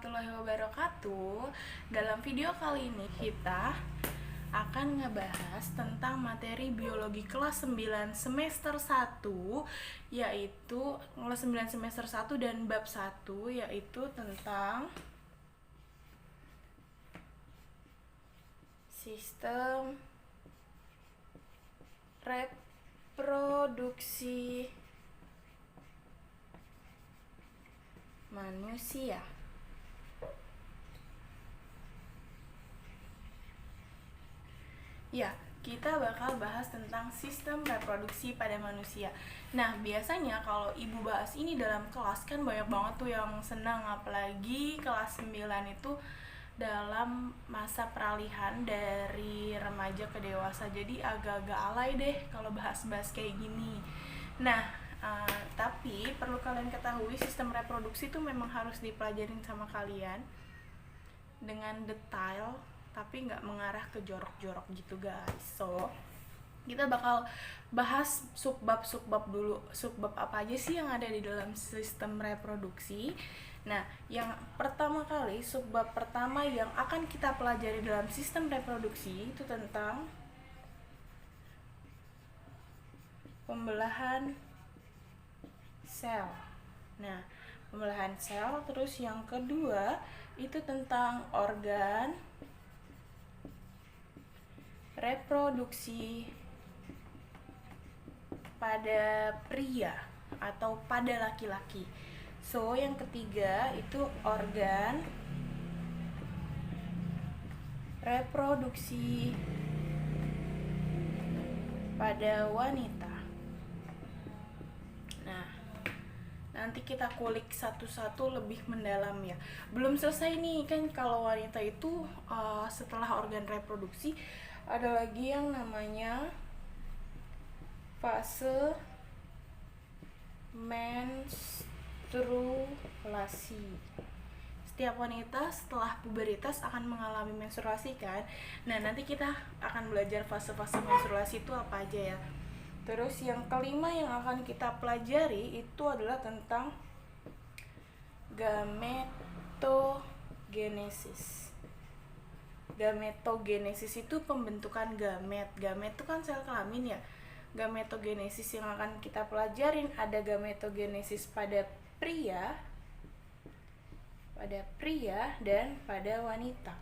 warahmatullahi wabarakatuh. Dalam video kali ini kita akan ngebahas tentang materi biologi kelas 9 semester 1, yaitu kelas 9 semester 1 dan bab 1, yaitu tentang sistem reproduksi manusia. Ya, kita bakal bahas tentang sistem reproduksi pada manusia. Nah, biasanya kalau ibu bahas ini dalam kelas kan banyak banget tuh yang senang, apalagi kelas 9 itu dalam masa peralihan dari remaja ke dewasa. Jadi agak-agak alay deh kalau bahas-bahas kayak gini. Nah, tapi perlu kalian ketahui, sistem reproduksi itu memang harus dipelajarin sama kalian dengan detail, tapi nggak mengarah ke jorok-jorok gitu guys. So, kita bakal bahas subbab-subbab dulu. Subbab apa aja sih yang ada di dalam sistem reproduksi? Nah, yang pertama kali, subbab pertama yang akan kita pelajari dalam sistem reproduksi itu tentang pembelahan sel. Nah, pembelahan sel. Terus yang kedua itu tentang organ reproduksi pada pria atau pada laki-laki. So, yang ketiga itu organ reproduksi pada wanita. Nah, nanti kita kulik satu-satu lebih mendalam ya. Belum selesai nih kan, kalau wanita itu setelah organ reproduksi ada lagi yang namanya fase menstruasi. Setiap wanita setelah puberitas akan mengalami menstruasi kan. Nah, nanti kita akan belajar fase-fase menstruasi itu apa aja ya. Terus yang kelima yang akan kita pelajari itu adalah tentang gametogenesis. Gametogenesis itu pembentukan gamet. Gamet itu kan sel kelamin ya. Gametogenesis yang akan kita pelajarin ada gametogenesis pada pria dan pada wanita.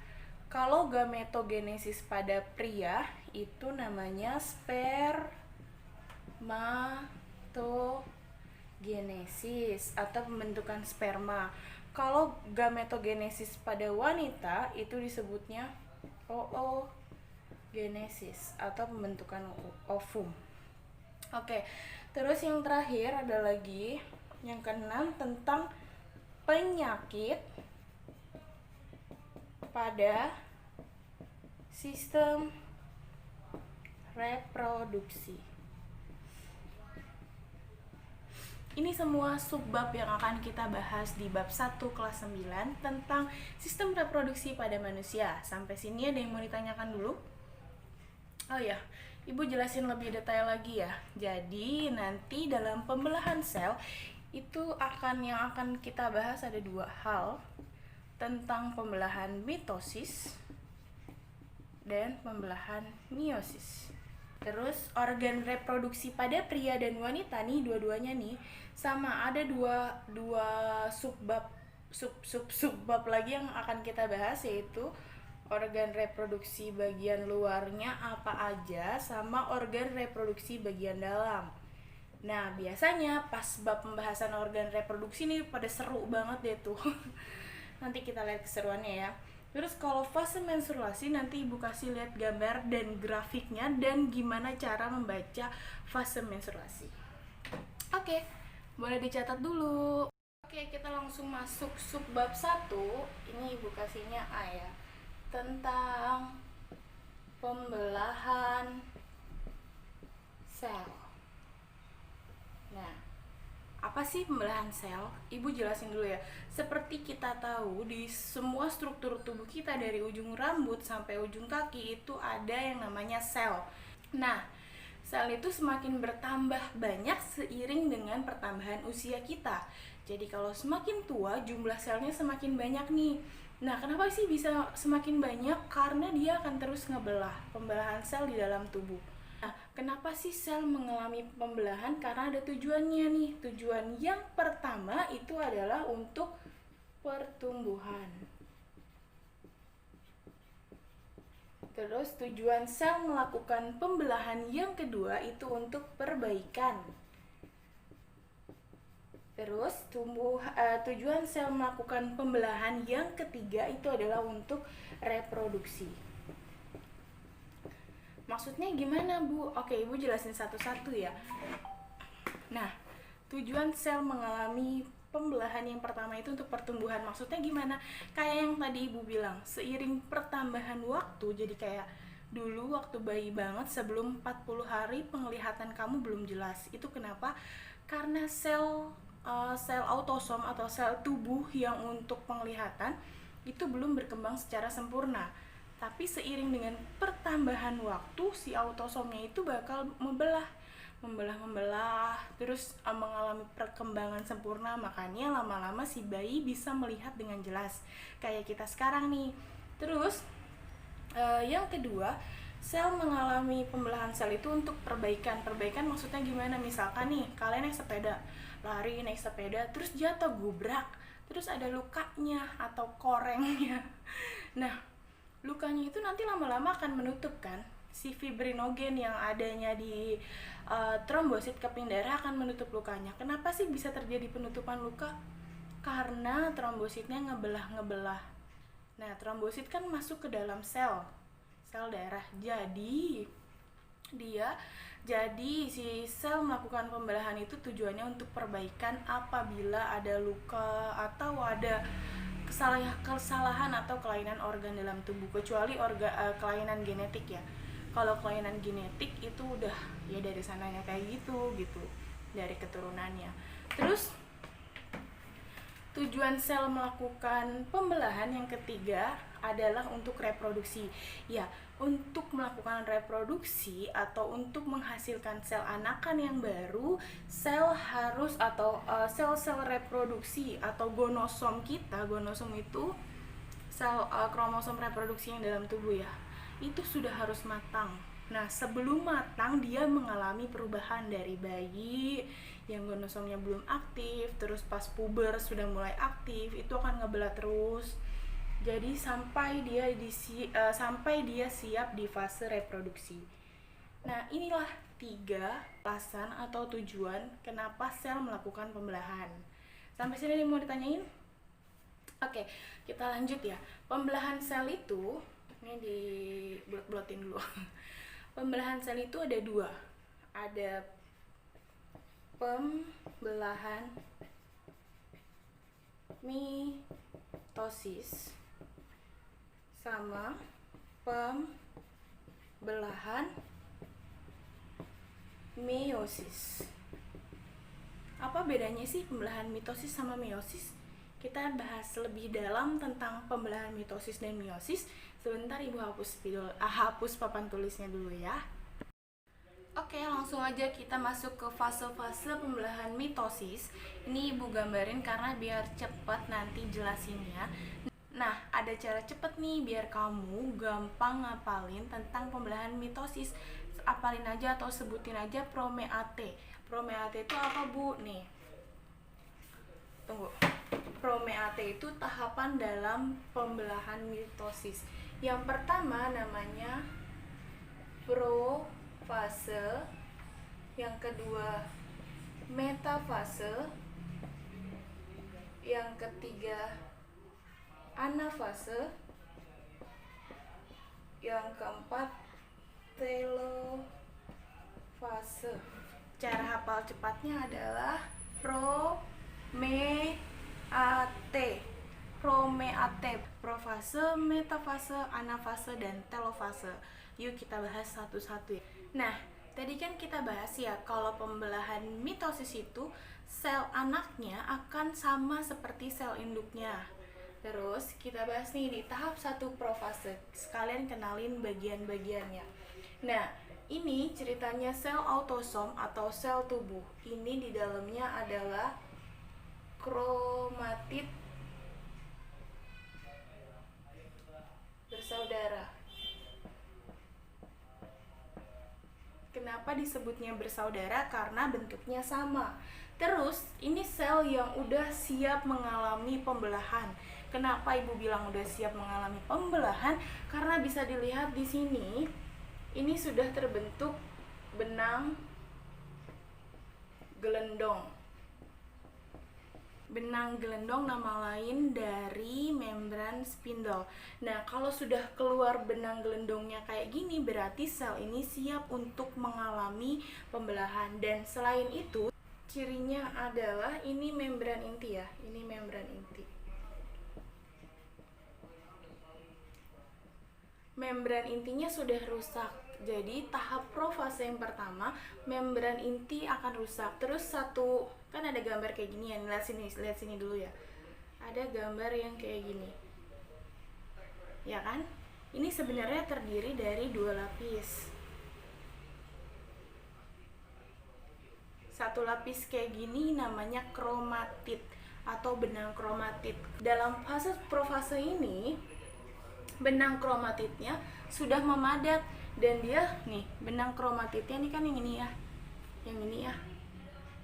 Kalau gametogenesis pada pria itu namanya spermatogenesis atau pembentukan sperma. Kalau gametogenesis pada wanita itu disebutnya oogenesis atau pembentukan ovum. Oke, terus yang terakhir ada lagi yang keenam tentang penyakit pada sistem reproduksi. Ini semua subbab yang akan kita bahas di bab 1 kelas 9 tentang sistem reproduksi pada manusia. Sampai sini ada yang mau ditanyakan dulu? Oh ya, Ibu jelasin lebih detail lagi ya. Jadi nanti dalam pembelahan sel itu yang akan kita bahas ada dua hal, tentang pembelahan mitosis dan pembelahan meiosis. Terus organ reproduksi pada pria dan wanita nih, dua-duanya nih sama, ada dua subbab lagi yang akan kita bahas, yaitu organ reproduksi bagian luarnya apa aja sama organ reproduksi bagian dalam. Nah, biasanya pas bab pembahasan organ reproduksi nih pada seru banget deh tuh. Nanti kita lihat keseruannya ya. Terus kalau fase menstruasi nanti Ibu kasih lihat gambar dan grafiknya dan gimana cara membaca fase menstruasi. Oke, boleh dicatat dulu. Oke, kita langsung masuk subbab 1. Ini Ibu kasihnya A ya. Tentang pembelahan sel. Nah, apa sih pembelahan sel? Ibu jelasin dulu ya. Seperti kita tahu, di semua struktur tubuh kita dari ujung rambut sampai ujung kaki itu ada yang namanya sel. Nah, Sel itu semakin bertambah banyak seiring dengan pertambahan usia kita. Jadi kalau semakin tua, jumlah selnya semakin banyak nih. Nah, kenapa sih bisa semakin banyak? Karena dia akan terus ngebelah, pembelahan sel di dalam tubuh. Nah, kenapa sih sel mengalami pembelahan? Karena ada tujuannya nih. Tujuan yang pertama itu adalah untuk pertumbuhan. Terus tujuan sel melakukan pembelahan yang kedua itu untuk perbaikan. Terus tujuan sel melakukan pembelahan yang ketiga itu adalah untuk reproduksi. Maksudnya gimana, Bu? Oke, Ibu jelasin satu-satu ya. Nah, tujuan sel mengalami pembelahan yang pertama itu untuk pertumbuhan. Maksudnya gimana? Kayak yang tadi Ibu bilang, seiring pertambahan waktu, jadi kayak dulu waktu bayi banget sebelum 40 hari penglihatan kamu belum jelas. Itu kenapa? Karena sel autosom atau sel tubuh yang untuk penglihatan itu belum berkembang secara sempurna. Tapi seiring dengan pertambahan waktu, si autosomnya itu bakal membelah, terus mengalami perkembangan sempurna. Makanya lama-lama si bayi bisa melihat dengan jelas kayak kita sekarang nih. Terus yang kedua, sel mengalami pembelahan sel itu untuk perbaikan. Perbaikan maksudnya gimana? Misalkan nih, kalian naik sepeda, terus jatuh gubrak, terus ada lukanya atau korengnya. Nah, lukanya itu nanti lama-lama akan menutup kan? Si fibrinogen yang adanya di trombosit keping darah akan menutup lukanya. Kenapa sih bisa terjadi penutupan luka? Karena trombositnya ngebelah. Nah, trombosit kan masuk ke dalam sel darah. Jadi si sel melakukan pembelahan itu tujuannya untuk perbaikan apabila ada luka atau ada kesalahan atau kelainan organ dalam tubuh, kecuali kelainan genetik ya. Kalau kelainan genetik itu udah ya dari sananya kayak gitu dari keturunannya. Terus tujuan sel melakukan pembelahan yang ketiga adalah untuk reproduksi. Ya, untuk melakukan reproduksi atau untuk menghasilkan sel anakan yang baru, sel harus atau sel-sel reproduksi atau gonosom itu sel kromosom reproduksi yang dalam tubuh ya, itu sudah harus matang. Nah, sebelum matang dia mengalami perubahan dari bayi yang gonosomnya belum aktif, terus pas puber sudah mulai aktif, itu akan ngebelah terus. Jadi sampai dia siap di fase reproduksi. Nah, inilah 3 alasan atau tujuan kenapa sel melakukan pembelahan. Sampai sini mau ditanyain? Oke, kita lanjut ya. Pembelahan sel itu, ini dibulat-bulatin dulu. Pembelahan sel itu ada 2. Ada pembelahan mitosis sama pembelahan meiosis. Apa bedanya sih pembelahan mitosis sama meiosis? Kita bahas lebih dalam tentang pembelahan mitosis dan meiosis. Sebentar Ibu hapus papan tulisnya dulu ya. Oke, langsung aja kita masuk ke fase-fase pembelahan mitosis. Ini Ibu gambarin karena biar cepat nanti jelasinnya. Nah, ada cara cepet nih biar kamu gampang ngapalin tentang pembelahan mitosis. Apalin aja atau sebutin aja promeate. Promeate itu apa, Bu? Nih. Tunggu. Promeate itu tahapan dalam pembelahan mitosis. Yang pertama namanya profase, yang kedua metafase, yang ketiga anafase, yang keempat telofase. Cara hafal cepatnya adalah promeate, profase, metafase, anafase, dan telofase. Yuk kita bahas satu-satu ya. Nah, tadi kan kita bahas ya kalau pembelahan mitosis itu sel anaknya akan sama seperti sel induknya. Terus kita bahas nih di tahap 1 profase. Sekalian kenalin bagian-bagiannya. Nah, Ini ceritanya sel autosom atau sel tubuh. Ini di dalamnya adalah kromatid bersaudara. Kenapa disebutnya bersaudara? Karena bentuknya sama. Terus, ini sel yang udah siap mengalami pembelahan. Kenapa ibu bilang udah siap mengalami pembelahan? Karena bisa dilihat di sini, ini sudah terbentuk benang gelendong. Benang gelendong nama lain dari membran spindle. Nah, kalau sudah keluar benang gelendongnya kayak gini, berarti sel ini siap untuk mengalami pembelahan. Dan selain itu, cirinya adalah ini membran inti ya, ini membran inti. Membran intinya sudah rusak. Jadi tahap profase yang pertama, membran inti akan rusak. Terus satu, kan ada gambar kayak gini ya, lihat sini dulu ya. Ada gambar yang kayak gini. Ya kan? Ini sebenarnya terdiri dari 2 lapis. Satu lapis kayak gini namanya kromatid atau benang kromatid. Dalam fase profase ini, benang kromatidnya sudah memadat dan dia nih, benang kromatidnya ini kan yang ini ya,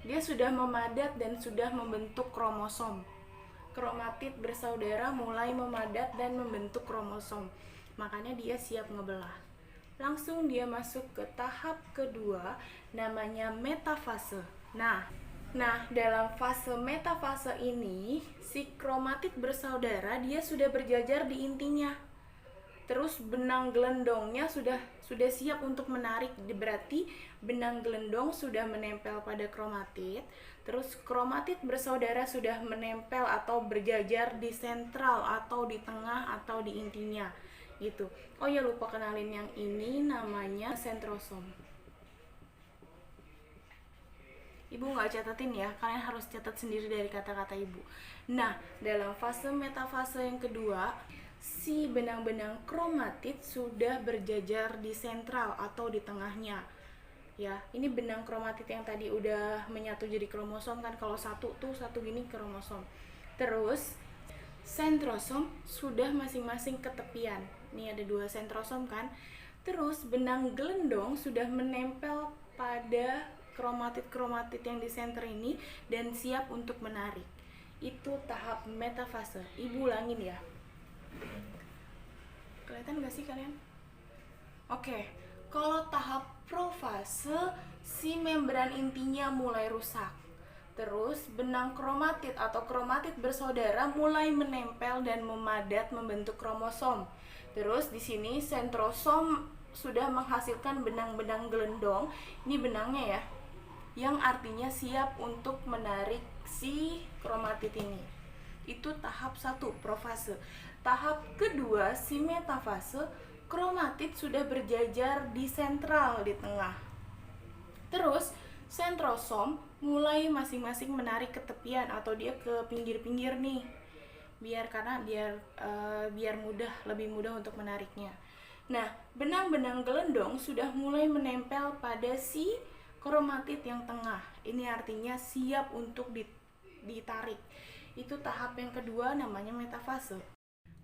dia sudah memadat dan sudah membentuk kromosom. Kromatid bersaudara mulai memadat dan membentuk kromosom, makanya dia siap ngebelah. Langsung dia masuk ke tahap kedua, namanya metafase. Nah, dalam fase metafase ini, si kromatid bersaudara dia sudah berjajar di intinya. Terus benang gelendongnya sudah siap untuk menarik, berarti benang gelendong sudah menempel pada kromatid. Terus kromatid bersaudara sudah menempel atau berjajar di sentral atau di tengah atau di intinya gitu. Oh ya, lupa kenalin, yang ini namanya sentrosom. Ibu nggak catatin ya, kalian harus catat sendiri dari kata-kata ibu. Nah, dalam fase metafase yang kedua, si benang-benang kromatid sudah berjajar di sentral atau di tengahnya. Ya, ini benang kromatid yang tadi udah menyatu jadi kromosom kan, kalau satu gini kromosom. Terus sentrosom sudah masing-masing ke tepian. Nih ada 2 sentrosom kan. Terus benang gelendong sudah menempel pada kromatid yang di center ini dan siap untuk menarik. Itu tahap metafase. Ibu ulangin ya. Kelihatan gak sih kalian? Oke, kalau tahap profase, si membran intinya mulai rusak. Terus benang kromatid atau kromatid bersaudara mulai menempel dan memadat membentuk kromosom. Terus di sini sentrosom sudah menghasilkan benang-benang gelendong. Ini benangnya ya, yang artinya siap untuk menarik si kromatid ini. Itu tahap 1, profase. Tahap kedua, si metafase, kromatid sudah berjajar di sentral di tengah. Terus sentrosom mulai masing-masing menarik ke tepian atau dia ke pinggir-pinggir nih. Biar lebih mudah untuk menariknya. Nah, benang-benang gelendong sudah mulai menempel pada si kromatid yang tengah. Ini artinya siap untuk ditarik. Itu tahap yang kedua, namanya metafase.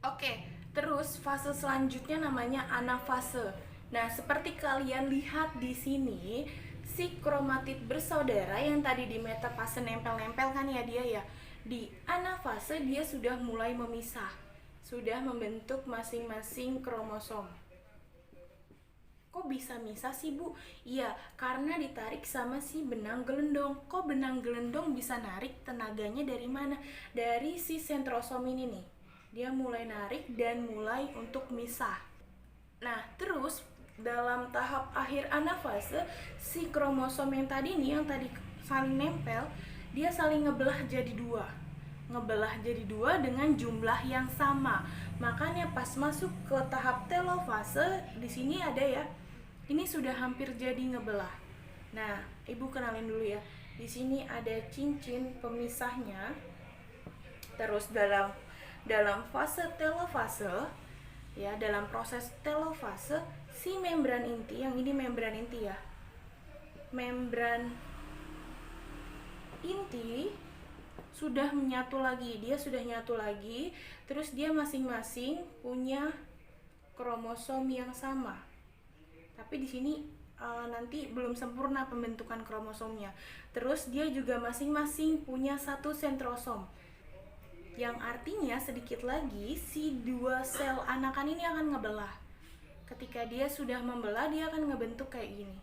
Oke, terus fase selanjutnya namanya anafase. Nah, seperti kalian lihat di sini, si kromatid bersaudara yang tadi di metafase nempel-nempel kan ya dia ya. Di anafase dia sudah mulai memisah. Sudah membentuk masing-masing kromosom. Kok bisa misah sih, Bu? Iya, karena ditarik sama si benang gelendong. Kok benang gelendong bisa narik, tenaganya dari mana? Dari si sentrosom ini nih. Dia mulai narik dan mulai untuk misah. Nah, terus dalam tahap akhir anafase, si kromosom yang tadi saling nempel, dia saling ngebelah jadi 2. Ngebelah jadi 2 dengan jumlah yang sama. Makanya pas masuk ke tahap telofase, di sini ada ya. Ini sudah hampir jadi ngebelah. Nah, Ibu kenalin dulu ya. Di sini ada cincin pemisahnya. Terus dalam fase telofase, Ya, dalam proses telofase si membran inti, yang ini membran inti ya, membran inti sudah menyatu lagi, dia sudah nyatu lagi, terus dia masing-masing punya kromosom yang sama. Tapi di sini nanti belum sempurna pembentukan kromosomnya. Terus dia juga masing-masing punya satu sentrosom. Yang artinya sedikit lagi si dua sel anakan ini akan ngebelah. Ketika dia sudah membelah, dia akan ngebentuk kayak gini.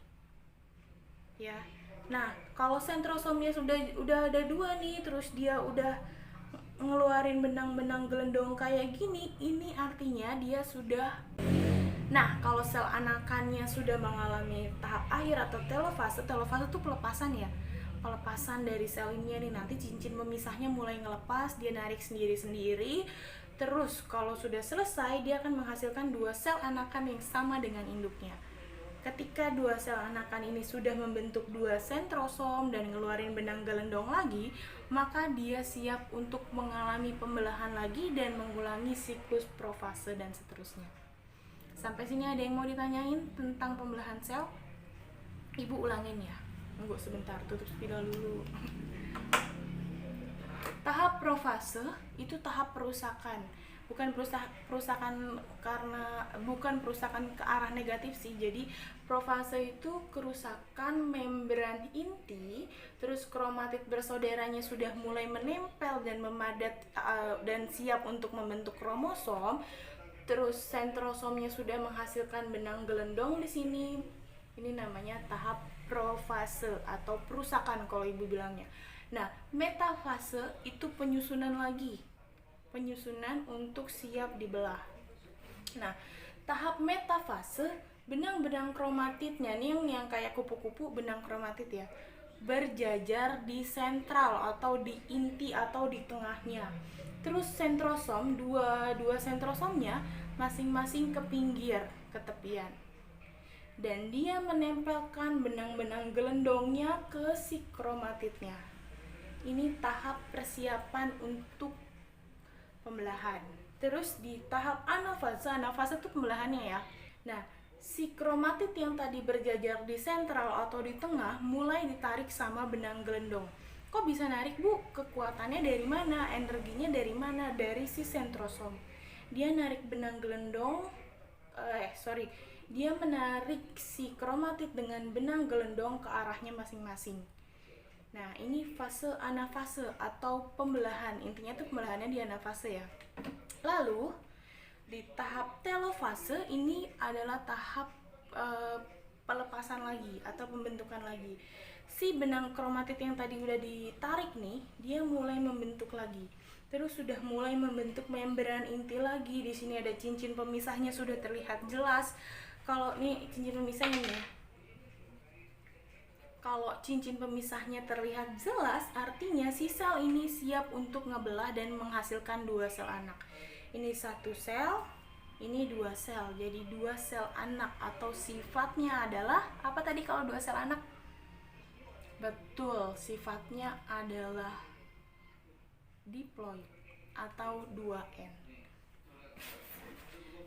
Ya. Nah, kalau sentrosomnya udah ada dua nih, terus dia udah ngeluarin benang-benang gelendong kayak gini, ini artinya dia sudah. Nah, kalau sel anakannya sudah mengalami tahap akhir atau telofase itu pelepasan ya. Pelepasan dari sel ini nih, nanti cincin memisahnya mulai ngelepas, dia narik sendiri-sendiri. Terus kalau sudah selesai, dia akan menghasilkan dua sel anakan yang sama dengan induknya. Ketika dua sel anakan ini sudah membentuk dua sentrosom dan ngeluarin benang gelendong lagi, maka dia siap untuk mengalami pembelahan lagi dan mengulangi siklus profase dan seterusnya. Sampai sini ada yang mau ditanyain tentang pembelahan sel? Ibu ulangin ya. Tunggu sebentar, tutup spidol dulu. Tahap profase itu tahap perusakan. Bukan perusakan ke arah negatif sih. Jadi profase itu kerusakan membran inti, terus kromatid bersaudaranya sudah mulai menempel dan memadat dan siap untuk membentuk kromosom. Terus sentrosomnya sudah menghasilkan benang gelendong di sini. Ini namanya tahap profase atau perusakan kalau ibu bilangnya. Nah, metafase itu penyusunan lagi. Penyusunan untuk siap dibelah. Nah, tahap metafase, benang-benang kromatidnya nih yang kayak kupu-kupu benang kromatid ya, berjajar di sentral atau di inti atau di tengahnya. Terus sentrosom, dua sentrosomnya masing-masing ke pinggir, ke tepian. Dan dia menempelkan benang-benang gelendongnya ke si kromatidnya. Ini tahap persiapan untuk pembelahan. Terus di tahap anafase itu pembelahannya ya. Nah, si kromatid yang tadi berjajar di sentral atau di tengah mulai ditarik sama benang gelendong. Kok bisa narik, Bu? Kekuatannya dari mana? Energinya dari mana? Dari si sentrosom. Dia narik benang gelendong, dia menarik si kromatid dengan benang gelendong ke arahnya masing-masing. Nah, ini fase anafase atau pembelahan. Intinya tuh pembelahannya di anafase ya. Lalu, di tahap telofase ini adalah tahap pelepasan lagi atau pembentukan lagi. Si benang kromatid yang tadi udah ditarik nih, dia mulai membentuk lagi. Terus sudah mulai membentuk membran inti lagi. Di sini ada cincin pemisahnya sudah terlihat jelas. Kalau nih cincin pemisahnya nih. Kalau cincin pemisahnya terlihat jelas, artinya si sel ini siap untuk ngebelah dan menghasilkan dua sel anak. Ini satu sel, ini dua sel. Jadi dua sel anak atau sifatnya adalah apa tadi kalau dua sel anak? Betul, sifatnya adalah diploid atau 2N.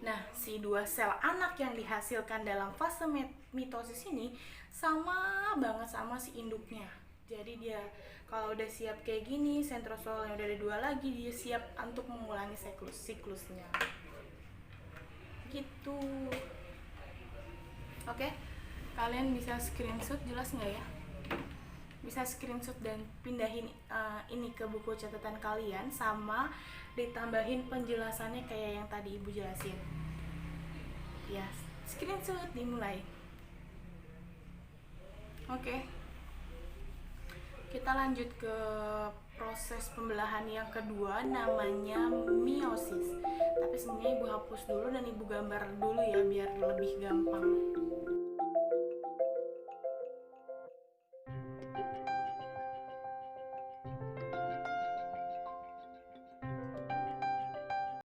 Nah, si dua sel anak yang dihasilkan dalam fase mitosis ini sama banget sama si induknya. Jadi dia kalau udah siap kayak gini, sentrosolnya udah ada dua lagi, dia siap untuk mengulangi siklusnya. Gitu. Oke, kalian bisa screenshot, jelas nggak ya? Bisa screenshot dan pindahin ini ke buku catatan kalian, sama ditambahin penjelasannya kayak yang tadi ibu jelasin ya. Screenshot, dimulai. Oke, kita lanjut ke proses pembelahan yang kedua, namanya meiosis. Tapi sebenarnya ibu hapus dulu dan ibu gambar dulu ya biar lebih gampang.